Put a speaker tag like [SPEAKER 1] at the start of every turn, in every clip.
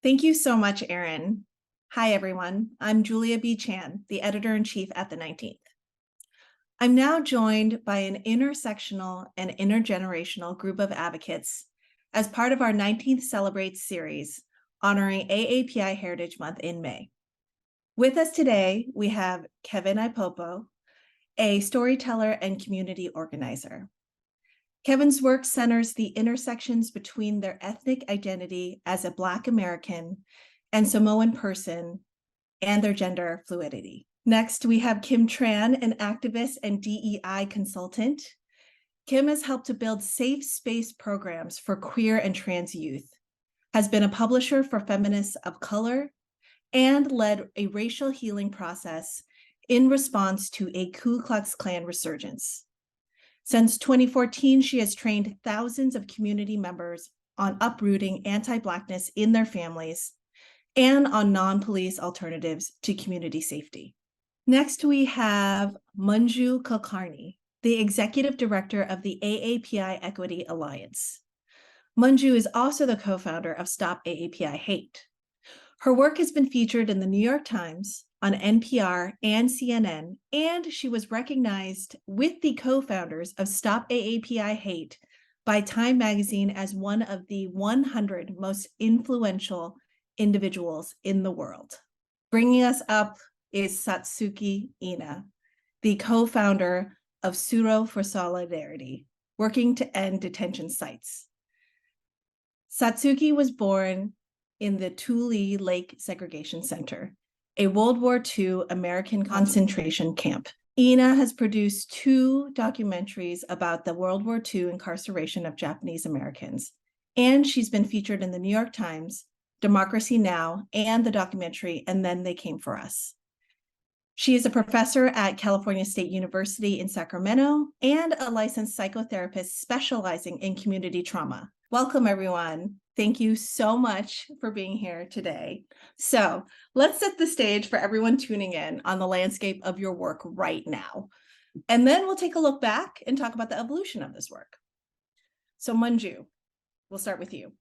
[SPEAKER 1] Thank you so much, Erin. Hi, everyone. I'm Julia B. Chan, the editor-in-chief at the 19th. I'm now joined by an intersectional and intergenerational group of advocates as part of our 19th Celebrates series, honoring AAPI Heritage Month in May. With us today, we have Kevin Aipopo, a storyteller and community organizer. Kevin's work centers the intersections between their ethnic identity as a Black American and Samoan person and their gender fluidity. Next, we have Kim Tran, an activist and DEI consultant. Kim has helped to build safe space programs for queer and trans youth, has been a publisher for feminists of color, and led a racial healing process in response to a Ku Klux Klan resurgence. Since 2014, she has trained thousands of community members on uprooting anti-Blackness in their families and on non-police alternatives to community safety. Next, we have Manjusha Kulkarni, the executive director of the AAPI Equity Alliance. Manju is also the co-founder of Stop AAPI Hate. Her work has been featured in the New York Times, on NPR and CNN, and she was recognized with the co-founders of Stop AAPI Hate by Time magazine as one of the 100 most influential individuals in the world. Bringing us up is Satsuki Ina, the co-founder of Tsuru for Solidarity, working to end detention sites. Satsuki was born in the Tule Lake Segregation Center, a World War II American concentration camp. Ina has produced 2 documentaries about the World War II incarceration of Japanese Americans, and she's been featured in the New York Times, Democracy Now!, and the documentary And Then They Came for Us. She is a professor at California State University in Sacramento and a licensed psychotherapist specializing in community trauma. Welcome, everyone. Thank you so much for being here today. So let's set the stage for everyone tuning in on the landscape of your work right now. And then we'll take a look back and talk about the evolution of this work. So Manju, we'll start with you.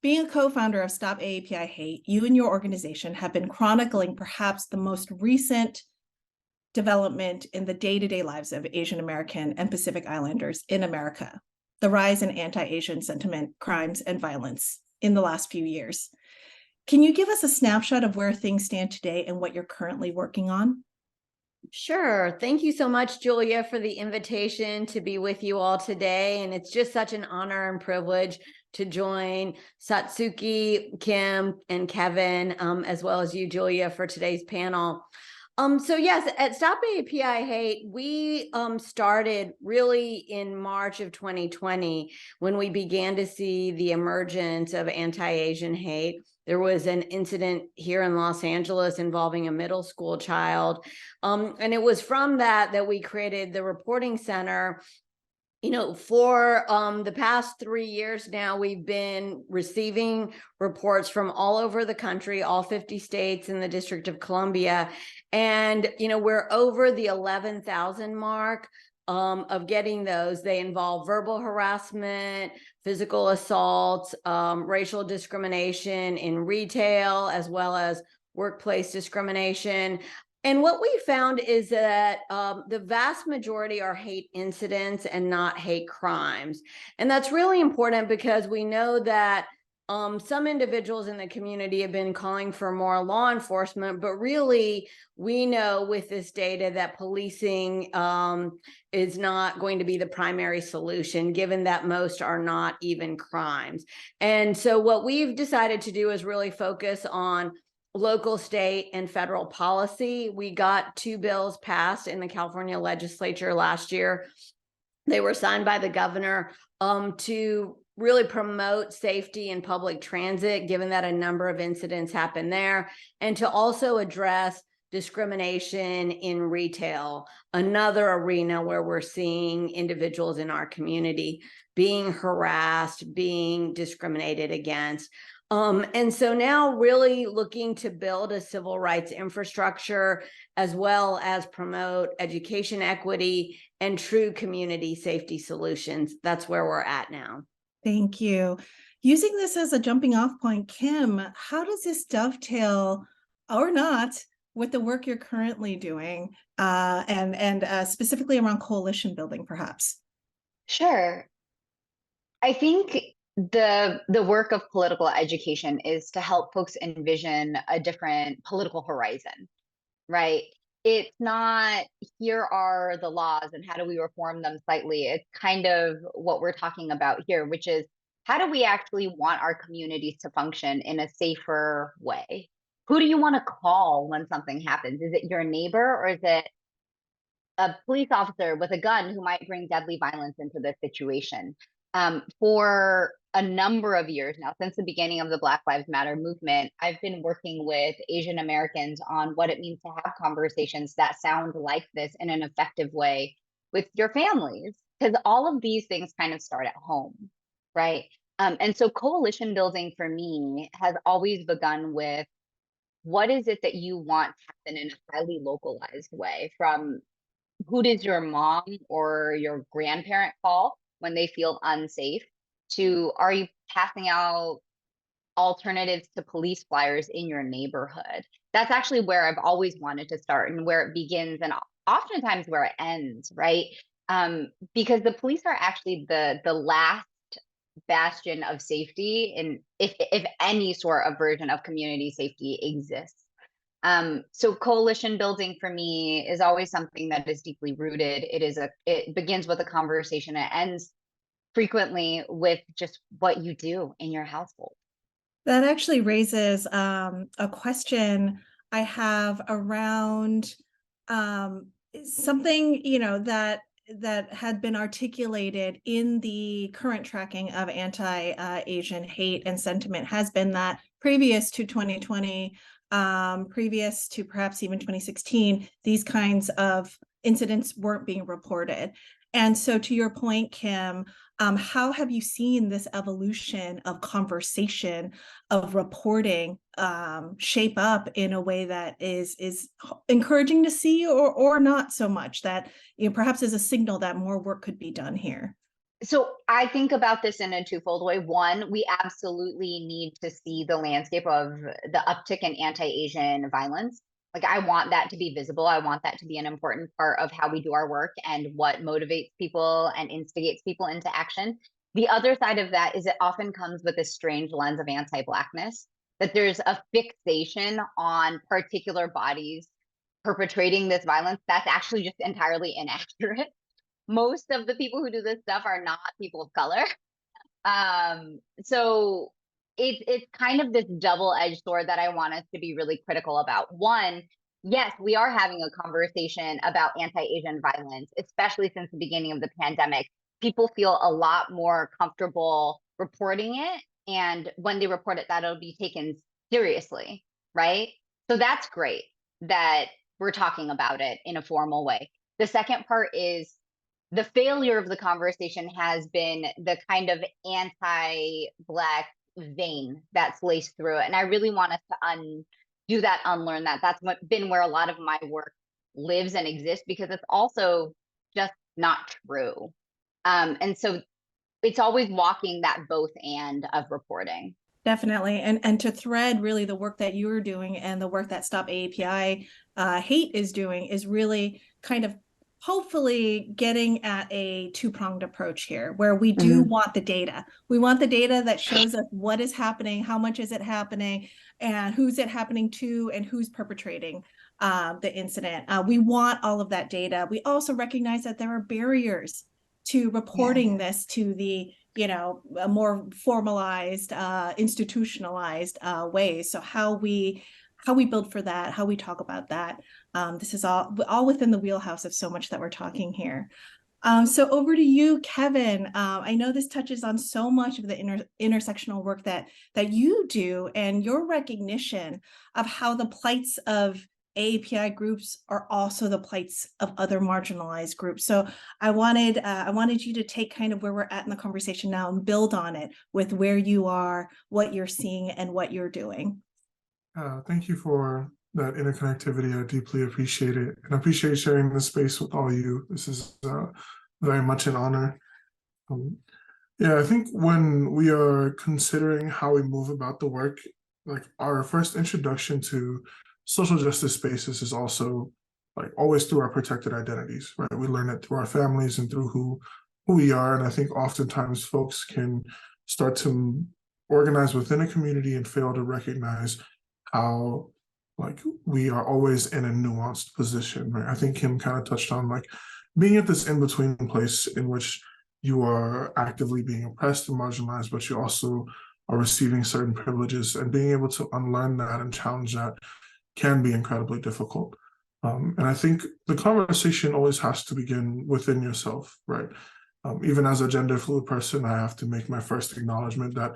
[SPEAKER 1] Being a co-founder of Stop AAPI Hate, you and your organization have been chronicling perhaps the most recent development in the day-to-day lives of Asian American and Pacific Islanders in America, the rise in anti-Asian sentiment, crimes, and violence in the last few years. Can you give us a snapshot of where things stand today and what you're currently working on?
[SPEAKER 2] Sure. Thank you so much, Julia, for the invitation to be with you all today. And it's just such an honor and privilege to join Satsuki, Kim, and Kevin, as well as you, Julia, for today's panel. So yes, at Stop AAPI Hate, we started really in March of 2020 when we began to see the emergence of anti-Asian hate. There was an incident here in Los Angeles involving a middle school child. And it was from that we created the reporting center. You know, for the past 3 years now, we've been receiving reports from all over the country, all 50 states and the District of Columbia. And, you know, we're over the 11,000 mark of getting those. They involve verbal harassment, physical assault, racial discrimination in retail, as well as workplace discrimination. And what we found is that the vast majority are hate incidents and not hate crimes. And that's really important because we know that some individuals in the community have been calling for more law enforcement, but really we know with this data that policing is not going to be the primary solution, given that most are not even crimes. And so what we've decided to do is really focus on local, state, and federal policy. We got 2 bills passed in the California legislature last year. They were signed by the governor to really promote safety in public transit, given that a number of incidents happen there, and to also address discrimination in retail, another arena where we're seeing individuals in our community being harassed, being discriminated against. And so now really looking to build a civil rights infrastructure, as well as promote education equity and true community safety solutions. That's where we're at now.
[SPEAKER 1] Thank you. Using this as a jumping off point, Kim, how does this dovetail or not with the work you're currently doing, and specifically around coalition building, perhaps?
[SPEAKER 3] Sure. I think the work of political education is to help folks envision a different political horizon, right? It's not here are the laws and how do we reform them slightly. It's kind of what we're talking about here, which is how do we actually want our communities to function in a safer way? Who do you want to call when something happens? Is it your neighbor or is it a police officer with a gun who might bring deadly violence into the situation? For a number of years now, since the beginning of the Black Lives Matter movement, I've been working with Asian Americans on what it means to have conversations that sound like this in an effective way with your families, because all of these things kind of start at home, right? And so coalition building for me has always begun with what is it that you want to happen in a highly localized way, from who does your mom or your grandparent call when they feel unsafe, to are you passing out alternatives to police flyers in your neighborhood? That's actually where I've always wanted to start and where it begins and oftentimes where it ends, right? Because the police are actually the last bastion of safety, and if any sort of version of community safety exists. So coalition building for me is always something that is deeply rooted. It begins with a conversation. It ends frequently with just what you do in your household.
[SPEAKER 1] That actually raises a question I have around something, that had been articulated in the current tracking of anti-Asian hate and sentiment has been that previous to 2020, previous to perhaps even 2016, these kinds of incidents weren't being reported. And so to your point, Kim, how have you seen this evolution of conversation, of reporting, shape up in a way that is encouraging to see, or not so much, that perhaps is a signal that more work could be done here?
[SPEAKER 3] So I think about this in a twofold way. One, we absolutely need to see the landscape of the uptick in anti-Asian violence. Like, I want that to be visible. I want that to be an important part of how we do our work and what motivates people and instigates people into action. The other side of that is it often comes with a strange lens of anti-Blackness, that there's a fixation on particular bodies perpetrating this violence that's actually just entirely inaccurate. Most of the people who do this stuff are not people of color. So it's kind of this double-edged sword that I want us to be really critical about. One, yes, we are having a conversation about anti-Asian violence, especially since the beginning of the pandemic. People feel a lot more comfortable reporting it, and when they report it, that'll be taken seriously, right? So that's great that we're talking about it in a formal way. The second part is the failure of the conversation has been the kind of anti-Black vein that's laced through it. And I really want us to undo that, unlearn that. That's been where a lot of my work lives and exists, because it's also just not true. And so it's always walking that both and of reporting.
[SPEAKER 1] Definitely. And to thread really the work that you're doing and the work that Stop AAPI Hate is doing is really kind of hopefully getting at a two-pronged approach here, where we do want the data. We want the data that shows us what is happening, how much is it happening, and who's it happening to, and who's perpetrating the incident. We want all of that data. We also recognize that there are barriers to reporting this to the a more formalized, institutionalized ways. So how we build for that, how we talk about that. This is all within the wheelhouse of so much that we're talking here. So over to you, Kevin. I know this touches on so much of the intersectional work that you do, and your recognition of how the plights of AAPI groups are also the plights of other marginalized groups. So I wanted you to take kind of where we're at in the conversation now and build on it with where you are, what you're seeing, and what you're doing.
[SPEAKER 4] Thank you for that interconnectivity. I deeply appreciate it, and I appreciate sharing this space with all you. This is very much an honor. Yeah, I think when we are considering how we move about the work, like our first introduction to social justice spaces is also like always through our protected identities, right? We learn it through our families and through who we are. And I think oftentimes folks can start to organize within a community and fail to recognize how like we are always in a nuanced position, right? I think Kim kind of touched on like being at this in-between place in which you are actively being oppressed and marginalized, but you also are receiving certain privileges, and being able to unlearn that and challenge that can be incredibly difficult. And I think the conversation always has to begin within yourself, right? Even as a gender fluid person, I have to make my first acknowledgement that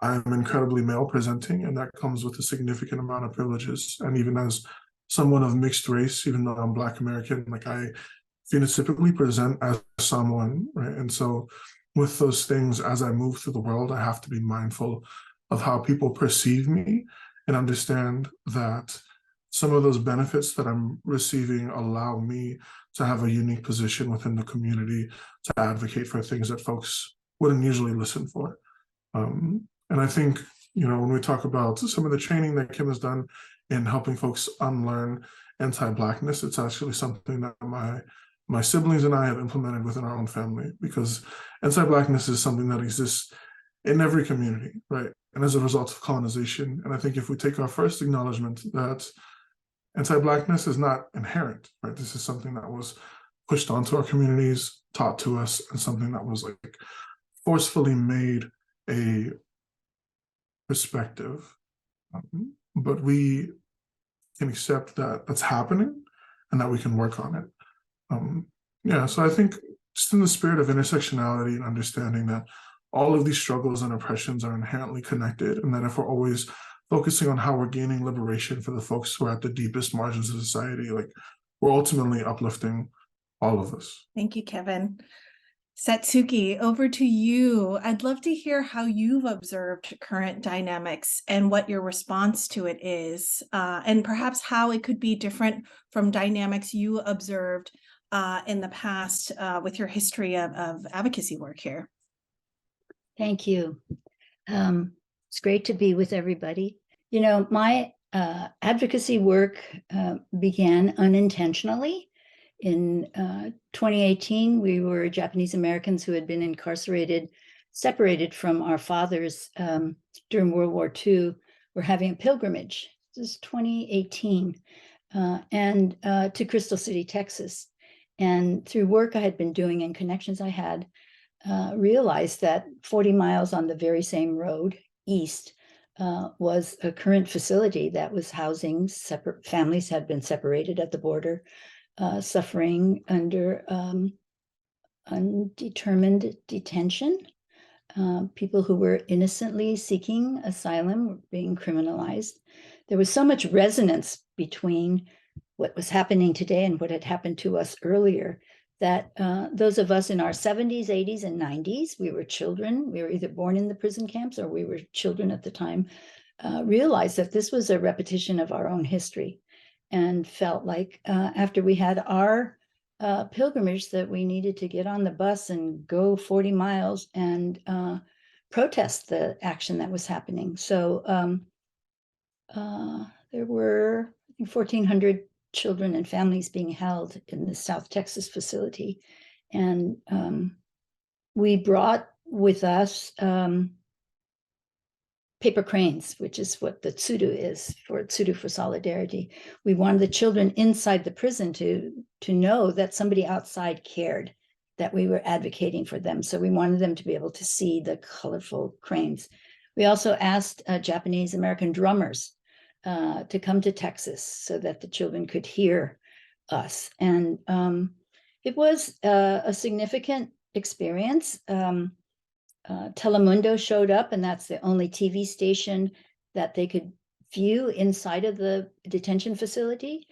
[SPEAKER 4] I'm incredibly male presenting, and that comes with a significant amount of privileges. And even as someone of mixed race, even though I'm Black American, like I phenotypically present as someone, right? And so with those things, as I move through the world, I have to be mindful of how people perceive me and understand that some of those benefits that I'm receiving allow me to have a unique position within the community to advocate for things that folks wouldn't usually listen for. And I think, you know, when we talk about some of the training that Kim has done in helping folks unlearn anti-Blackness, it's actually something that my siblings and I have implemented within our own family, because anti-Blackness is something that exists in every community, right? And as a result of colonization. And I think if we take our first acknowledgement that anti-Blackness is not inherent, right? This is something that was pushed onto our communities, taught to us, and something that was like forcefully made a perspective. But we can accept that that's happening and that we can work on it. Yeah, so I think just in the spirit of intersectionality and understanding that all of these struggles and oppressions are inherently connected, and that if we're always focusing on how we're gaining liberation for the folks who are at the deepest margins of society, like we're ultimately uplifting all of us.
[SPEAKER 1] Thank you, Kevin. Satsuki, over to you. I'd love to hear how you've observed current dynamics and what your response to it is, and perhaps how it could be different from dynamics you observed in the past with your history of advocacy work here.
[SPEAKER 5] Thank you. It's great to be with everybody. You know, my advocacy work began unintentionally. In 2018, we were Japanese Americans who had been incarcerated, separated from our fathers during World War II. We're having a pilgrimage. This is 2018, and to Crystal City, Texas. And through work I had been doing and connections I had, realized that 40 miles on the very same road east was a current facility that was housing separate families, had been separated at the border, suffering under undetermined detention. People who were innocently seeking asylum were being criminalized. There was so much resonance between what was happening today and what had happened to us earlier, that those of us in our 70s, 80s, and 90s, we were children, we were either born in the prison camps or we were children at the time, realized that this was a repetition of our own history, and felt like after we had our pilgrimage that we needed to get on the bus and go 40 miles and protest the action that was happening. So there were, I think, 1,400 children and families being held in the South Texas facility. And we brought with us paper cranes, which is what the Tsuru is, for Tsuru for solidarity. We wanted the children inside the prison to know that somebody outside cared, that we were advocating for them. So we wanted them to be able to see the colorful cranes. We also asked Japanese American drummers to come to Texas so that the children could hear us. And it was a significant experience. Telemundo showed up, and that's the only TV station that they could view inside of the detention facility.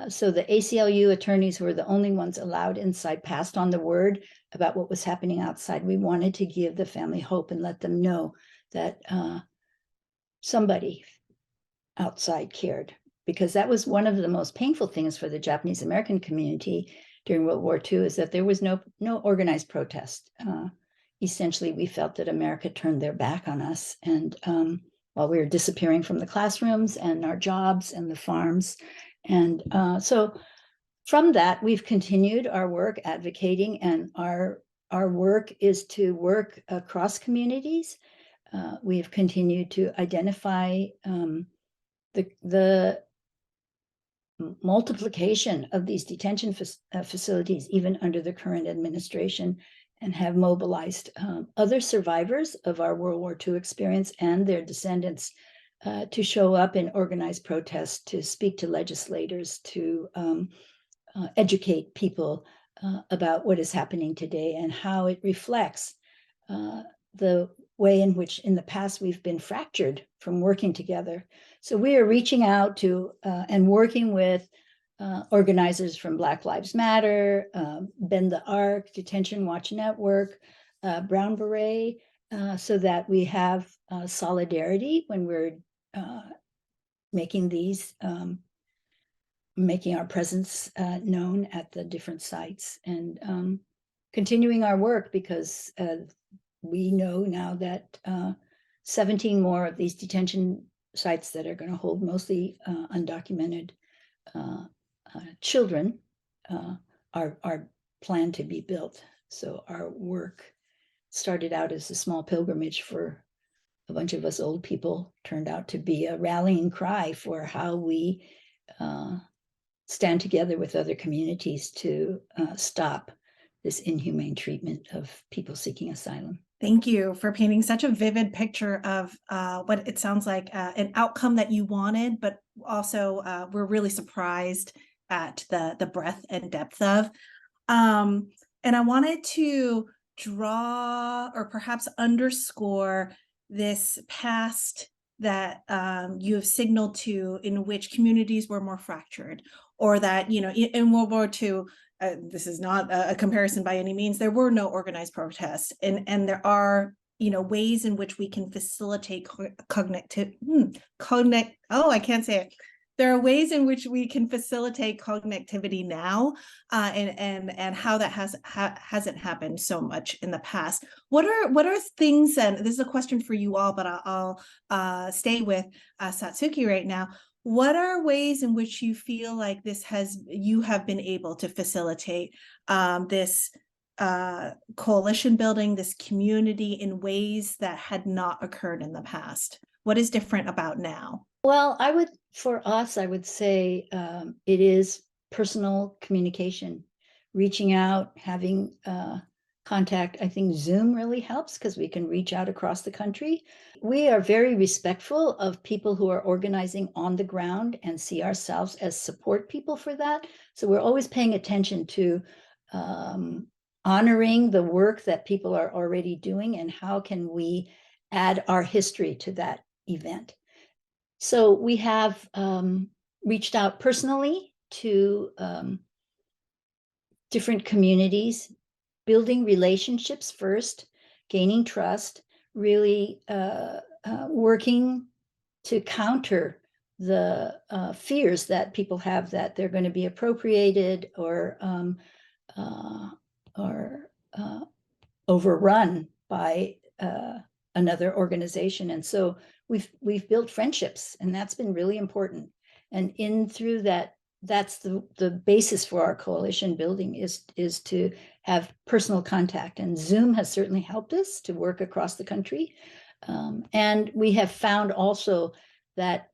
[SPEAKER 5] So the ACLU attorneys were the only ones allowed inside, passed on the word about what was happening outside. We wanted to give the family hope and let them know that somebody outside cared, because that was one of the most painful things for the Japanese American community during World War II, is that there was no organized protest. essentially we felt that America turned their back on us. And while we were disappearing from the classrooms and our jobs and the farms. And so from that, we've continued our work advocating, and our work is to work across communities. We have continued to identify the multiplication of these detention facilities, even under the current administration, and have mobilized other survivors of our World War II experience and their descendants to show up in organized protests, to speak to legislators, to educate people about what is happening today and how it reflects the way in which in the past we've been fractured from working together. So we are reaching out to and working with organizers from Black Lives Matter, Bend the Arc, Detention Watch Network, Brown Beret, so that we have solidarity when we're making these, making our presence known at the different sites, and continuing our work, because we know now that 17 more of these detention sites that are going to hold mostly undocumented children are planned to be built. So our work started out as a small pilgrimage for a bunch of us old people, turned out to be a rallying cry for how we stand together with other communities to stop this inhumane treatment of people seeking asylum.
[SPEAKER 1] Thank you for painting such a vivid picture of what it sounds like an outcome that you wanted, but also we're really surprised at the breadth and depth of. And I wanted to draw or perhaps underscore this past that you have signaled to, in which communities were more fractured, or that, you know, in World War II, this is not a comparison by any means, there were no organized protests, and there are, you know, ways in which we can facilitate there are ways in which we can facilitate connectivity now, and how that hasn't happened so much in the past. What are things, and this is a question for you all, but I'll stay with Satsuki right now. What are ways in which you feel like you have been able to facilitate this coalition building, this community, in ways that had not occurred in the past? What is different about now?
[SPEAKER 5] Well, for us, I would say it is personal communication, reaching out, having contact. I think Zoom really helps because we can reach out across the country. We are very respectful of people who are organizing on the ground and see ourselves as support people for that. So we're always paying attention to honoring the work that people are already doing, and how can we add our history to that event. So we have reached out personally to different communities, building relationships first, gaining trust, really working to counter the fears that people have that they're going to be appropriated or overrun by another organization. And so we've built friendships, and that's been really important. And through that, that's the basis for our coalition building is to have personal contact. And Zoom has certainly helped us to work across the country. And we have found also that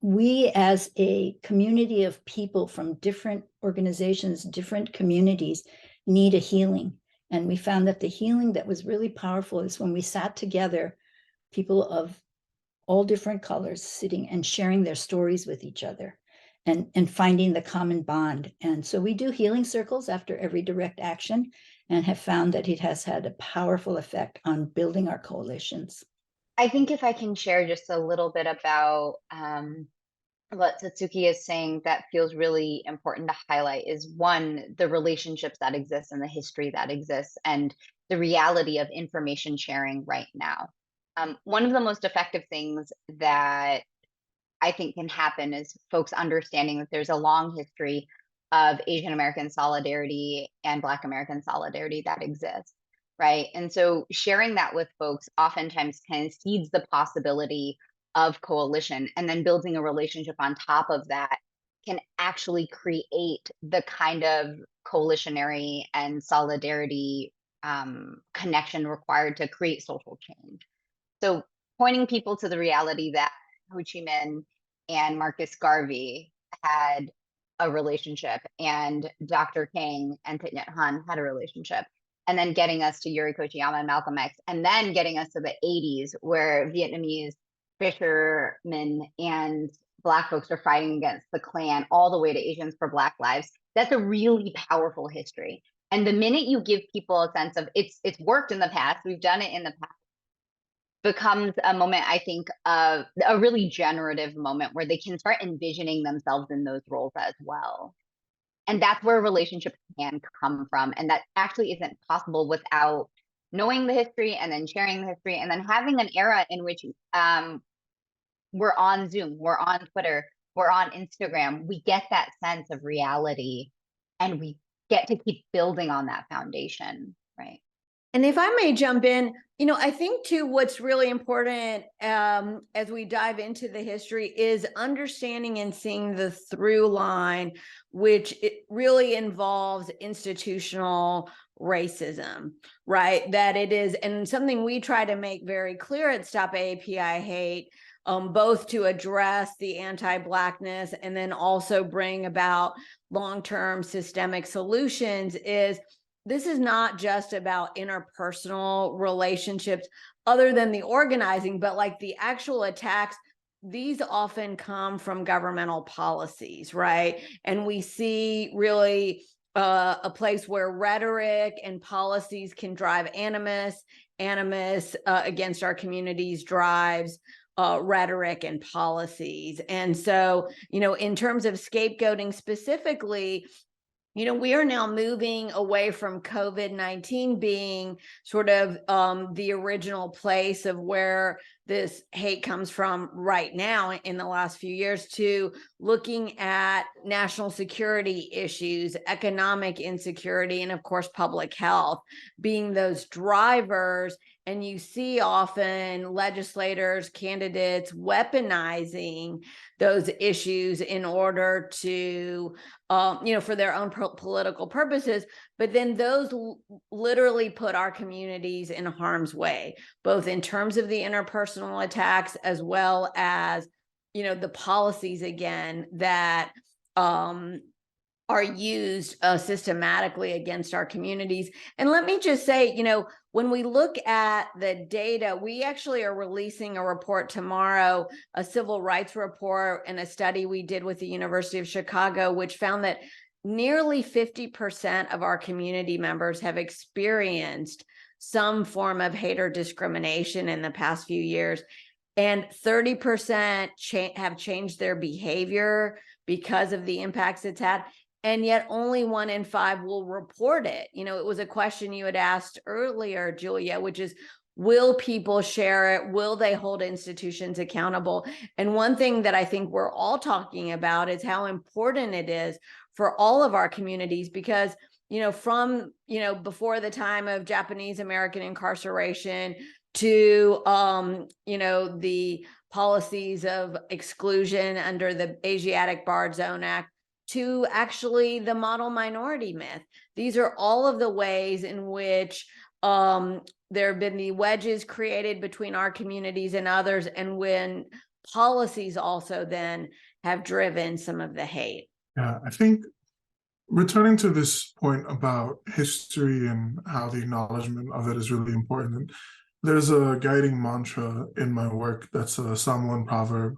[SPEAKER 5] we, as a community of people from different organizations, different communities, need a healing. And we found that the healing that was really powerful is when we sat together, people of all different colors, sitting and sharing their stories with each other, and finding the common bond. And so we do healing circles after every direct action, and have found that it has had a powerful effect on building our coalitions.
[SPEAKER 3] I think if I can share just a little bit about what Satsuki is saying that feels really important to highlight is, one, the relationships that exist and the history that exists, and the reality of information sharing right now. One of the most effective things that I think can happen is folks understanding that there's a long history of Asian American solidarity and Black American solidarity that exists. right? And so sharing that with folks oftentimes kind of seeds the possibility of coalition, and then building a relationship on top of that can actually create the kind of coalitionary and solidarity connection required to create social change. So pointing people to the reality that Ho Chi Minh and Marcus Garvey had a relationship, and Dr. King and Thich Nhat Hanh had a relationship, and then getting us to Yuri Kochiyama and Malcolm X, and then getting us to the 80s where Vietnamese fishermen and Black folks are fighting against the Klan, all the way to Asians for Black Lives. That's a really powerful history. And the minute you give people a sense of it's worked in the past, we've done it in the past, becomes a moment, I think, of a really generative moment where they can start envisioning themselves in those roles as well. And that's where relationships can come from. And that actually isn't possible without knowing the history and then sharing the history, and then having an era in which we're on Zoom, we're on Twitter, we're on Instagram. We get that sense of reality, and we get to keep building on that foundation, right?
[SPEAKER 2] And if I may jump in, I think too, what's really important as we dive into the history is understanding and seeing the through line, which it really involves institutional racism, right? That it is, and something we try to make very clear at Stop AAPI Hate, both to address the anti-Blackness and then also bring about long-term systemic solutions, is this is not just about interpersonal relationships other than the organizing, but like the actual attacks, these often come from governmental policies, right? And we see really a place where rhetoric and policies can drive animus against our communities drives rhetoric and policies. And so, in terms of scapegoating specifically, we are now moving away from COVID-19 being sort of the original place of where this hate comes from right now in the last few years, to looking at national security issues, economic insecurity, and of course, public health being those drivers. And you see often legislators, candidates weaponizing those issues in order to, for their own political purposes. But then those literally put our communities in harm's way, both in terms of the interpersonal attacks as well as, the policies, again, that are used systematically against our communities. And let me just say, when we look at the data, we actually are releasing a report tomorrow, a civil rights report, and a study we did with the University of Chicago, which found that nearly 50% of our community members have experienced some form of hate or discrimination in the past few years. And 30% have changed their behavior because of the impacts it's had. And yet only 1 in 5 will report it. It was a question you had asked earlier, Julia, which is, will people share it? Will they hold institutions accountable? And one thing that I think we're all talking about is how important it is for all of our communities, because, from, before the time of Japanese American incarceration to, the policies of exclusion under the Asiatic Barred Zone Act, to actually the model minority myth. These are all of the ways in which there have been the wedges created between our communities and others, and when policies also then have driven some of the hate.
[SPEAKER 4] Yeah, I think returning to this point about history and how the acknowledgement of it is really important, there's a guiding mantra in my work that's a Samoan proverb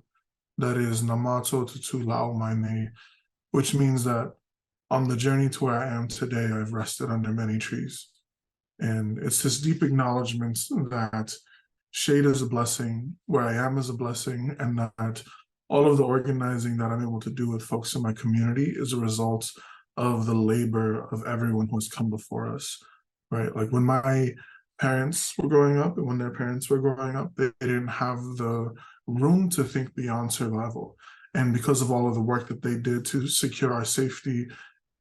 [SPEAKER 4] that is Namato Tutu Lau Maine, which means that on the journey to where I am today, I've rested under many trees. And it's this deep acknowledgement that shade is a blessing, where I am is a blessing, and that all of the organizing that I'm able to do with folks in my community is a result of the labor of everyone who's come before us, right? Like when my parents were growing up and when their parents were growing up, they didn't have the room to think beyond survival. And because of all of the work that they did to secure our safety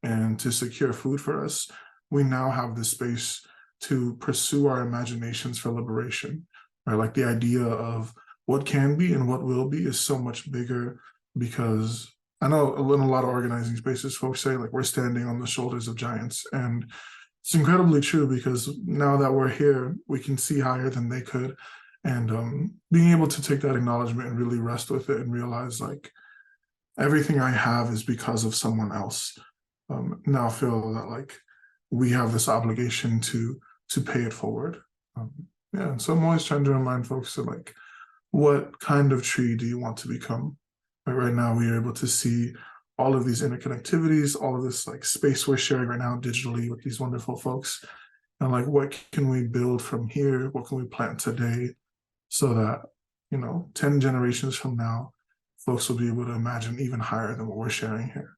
[SPEAKER 4] and to secure food for us, we now have the space to pursue our imaginations for liberation, right? Like the idea of what can be and what will be is so much bigger, because I know in a lot of organizing spaces, folks say like we're standing on the shoulders of giants, and it's incredibly true, because now that we're here, we can see higher than they could. And being able to take that acknowledgement and really rest with it and realize like everything I have is because of someone else. Now feel that like we have this obligation to pay it forward. Yeah, and so I'm always trying to remind folks that like, what kind of tree do you want to become? Right now, we are able to see all of these interconnectivities, all of this like space we're sharing right now digitally with these wonderful folks. And like, what can we build from here? What can we plant today so that, 10 generations from now, folks will be able to imagine even higher than what we're sharing here.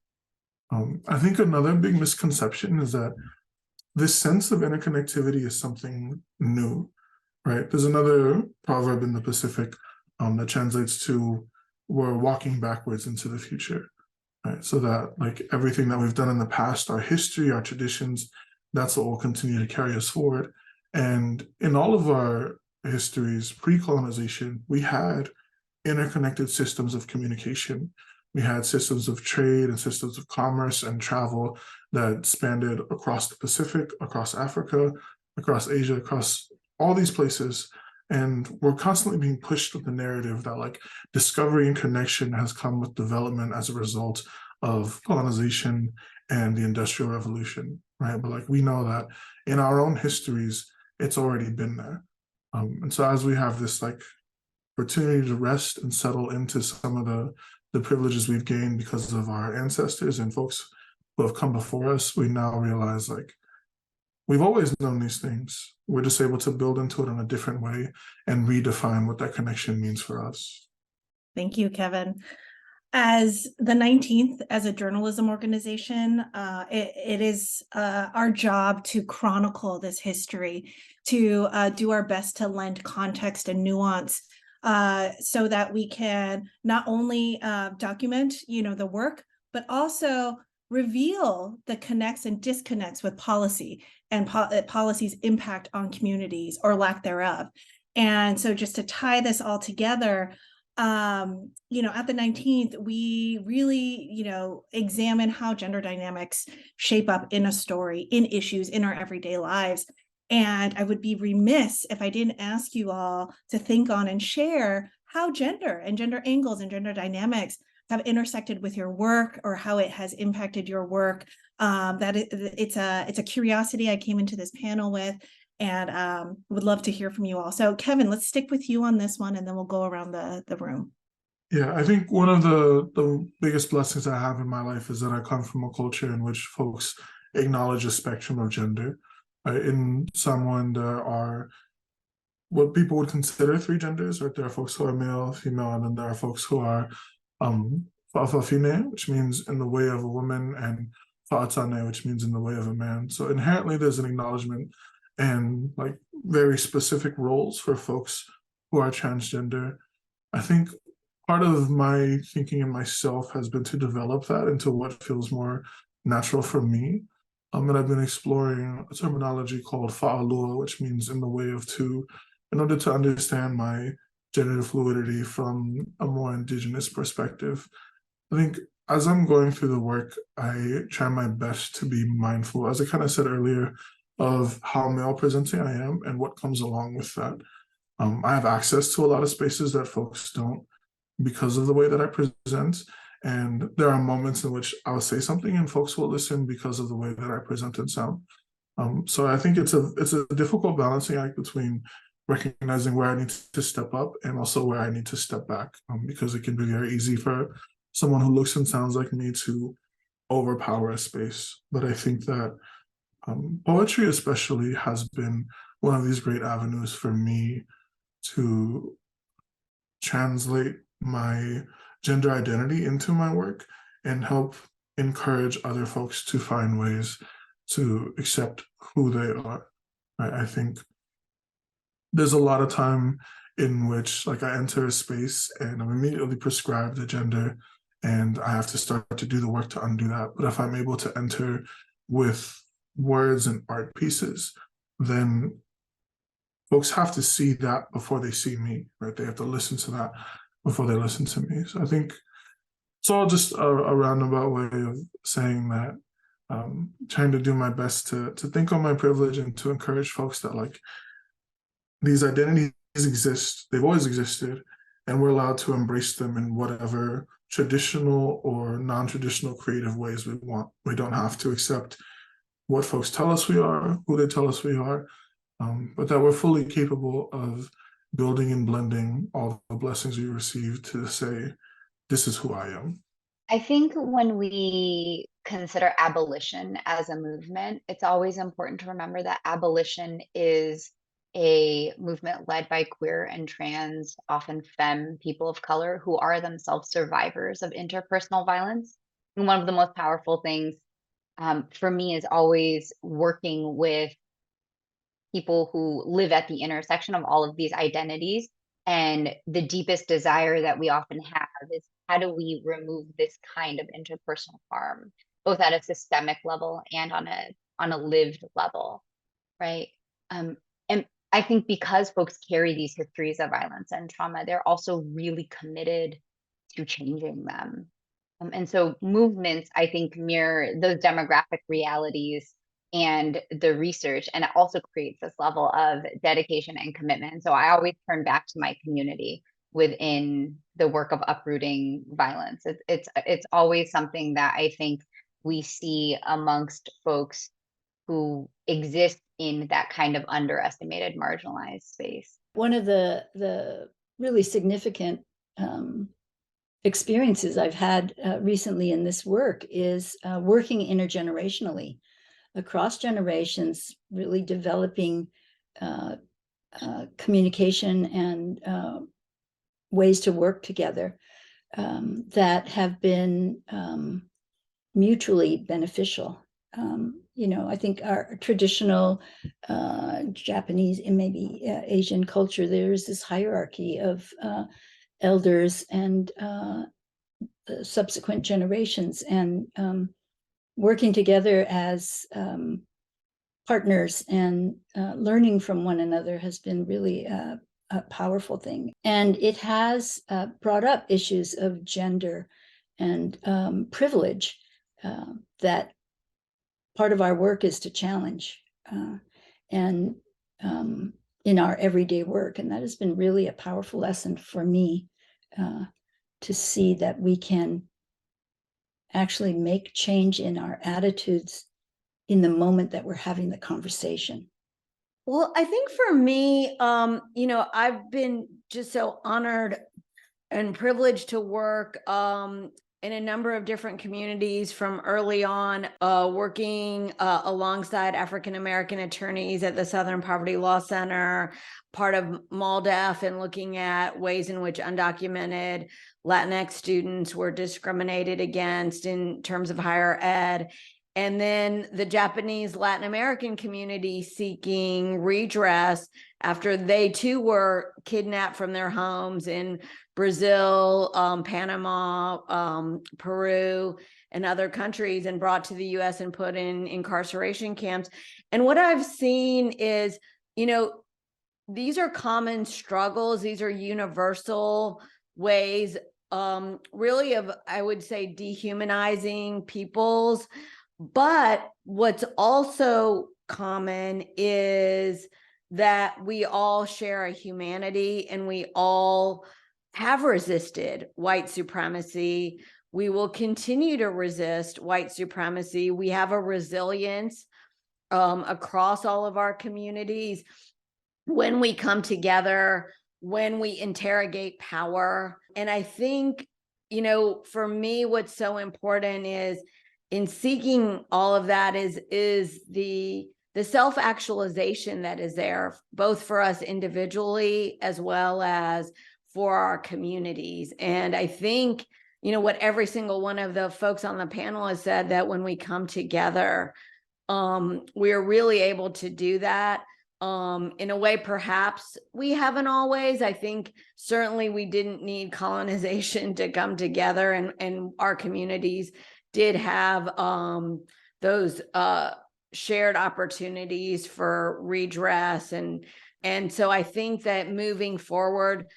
[SPEAKER 4] I think another big misconception is that this sense of interconnectivity is something new, right? There's another proverb in the Pacific that translates to, we're walking backwards into the future, right? So that like everything that we've done in the past, our history, our traditions, that's what will continue to carry us forward. And in all of our histories, pre-colonization, we had interconnected systems of communication. We had systems of trade and systems of commerce and travel that spanned across the Pacific, across Africa, across Asia, across all these places. And we're constantly being pushed with the narrative that like discovery and connection has come with development as a result of colonization and the Industrial Revolution, right? But like we know that in our own histories, it's already been there. And so as we have this like opportunity to rest and settle into some of the privileges we've gained because of our ancestors and folks who have come before us, we now realize like we've always known these things. We're just able to build into it in a different way and redefine what that connection means for us.
[SPEAKER 1] Thank you, Kevin. As the 19th, as a journalism organization, it is our job to chronicle this history, to do our best to lend context and nuance so that we can not only document, the work, but also reveal the connects and disconnects with policy and policy's impact on communities or lack thereof. And so just to tie this all together, at the 19th, we really, examine how gender dynamics shape up in a story, in issues, in our everyday lives. And I would be remiss if I didn't ask you all to think on and share how gender and gender angles and gender dynamics have intersected with your work, or how it has impacted your work. It's a curiosity I came into this panel with, and would love to hear from you all. So Kevin, let's stick with you on this one, and then we'll go around the room.
[SPEAKER 4] Yeah, I think one of the biggest blessings I have in my life is that I come from a culture in which folks acknowledge a spectrum of gender. In someone, there are what people would consider three genders, right? There are folks who are male, female, and then there are folks who are fa'afafine, which means in the way of a woman, and fa'atane, which means in the way of a man. So inherently there's an acknowledgement and like very specific roles for folks who are transgender. I think part of my thinking in myself has been to develop that into what feels more natural for me. And I've been exploring a terminology called fa'alua, which means in the way of two, in order to understand my gender fluidity from a more indigenous perspective. I think as I'm going through the work, I try my best to be mindful, as I kind of said earlier, of how male presenting I am and what comes along with that. I have access to a lot of spaces that folks don't because of the way that I present. And there are moments in which I'll say something and folks will listen because of the way that I present and sound. So I think it's a difficult balancing act between recognizing where I need to step up and also where I need to step back, because it can be very easy for someone who looks and sounds like me to overpower a space. But I think that poetry especially has been one of these great avenues for me to translate my gender identity into my work and help encourage other folks to find ways to accept who they are. I think there's a lot of time in which like I enter a space and I'm immediately prescribed a gender and I have to start to do the work to undo that. But if I'm able to enter with words and art pieces, then folks have to see that before they see me, right? They have to listen to that before they listen to me. So I think it's all just a roundabout way of saying that, trying to do my best to think on my privilege and to encourage folks that like these identities exist, they've always existed, and we're allowed to embrace them in whatever traditional or non-traditional creative ways we want. We don't have to accept what folks tell us we are, who they tell us we are, but that we're fully capable of building and blending all the blessings we receive to say, this is who I am.
[SPEAKER 3] I think when we consider abolition as a movement, it's always important to remember that abolition is a movement led by queer and trans, often femme people of color who are themselves survivors of interpersonal violence. And one of the most powerful things for me is always working with people who live at the intersection of all of these identities. And the deepest desire that we often have is, how do we remove this kind of interpersonal harm, both at a systemic level and on a lived level, right? And I think because folks carry these histories of violence and trauma, they're also really committed to changing them. And so movements, I think, mirror those demographic realities and the research, and it also creates this level of dedication and commitment. So I always turn back to my community within the work of uprooting violence. It's always something that I think we see amongst folks who exist in that kind of underestimated, marginalized space.
[SPEAKER 5] One of the really significant experiences I've had recently in this work is working intergenerationally across generations, really developing communication and ways to work together that have been mutually beneficial. I think our traditional Japanese and maybe Asian culture, there's this hierarchy of elders and subsequent generations, and working together as partners and learning from one another has been really a powerful thing. And it has brought up issues of gender and privilege that part of our work is to challenge and in our everyday work. And that has been really a powerful lesson for me to see that we can actually make change in our attitudes in the moment that we're having the conversation.
[SPEAKER 2] Well, I think for me, I've been just so honored and privileged to work in a number of different communities from early on, working alongside African-American attorneys at the Southern Poverty Law Center, part of MALDEF, and looking at ways in which undocumented Latinx students were discriminated against in terms of higher ed. And then the Japanese Latin American community seeking redress after they too were kidnapped from their homes in Brazil, Panama, Peru, and other countries, and brought to the US and put in incarceration camps. And what I've seen is, these are common struggles. These are universal ways, really of, I would say, dehumanizing peoples. But what's also common is that we all share a humanity, and we all have resisted white supremacy. We will continue to resist white supremacy. We have a resilience across all of our communities when we come together, when we interrogate power. And I think, for me, what's so important is, in seeking all of that, is the self-actualization that is there, both for us individually as well as for our communities. And I think, what every single one of the folks on the panel has said, that when we come together, we are really able to do that in a way perhaps we haven't always. I think certainly we didn't need colonization to come together, and our communities did have those shared opportunities for redress. And so I think that moving forward,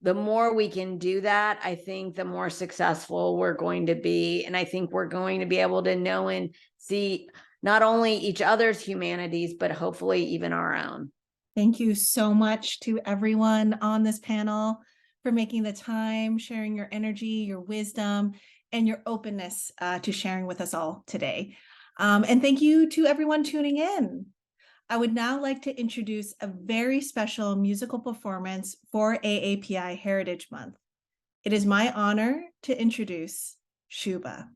[SPEAKER 2] the more we can do that, I think the more successful we're going to be. And I think we're going to be able to know and see not only each other's humanities, but hopefully even our own.
[SPEAKER 1] Thank you so much to everyone on this panel for making the time, sharing your energy, your wisdom, and your openness to sharing with us all today. And thank you to everyone tuning in. I would now like to introduce a very special musical performance for AAPI Heritage Month. It is my honor to introduce Shuba.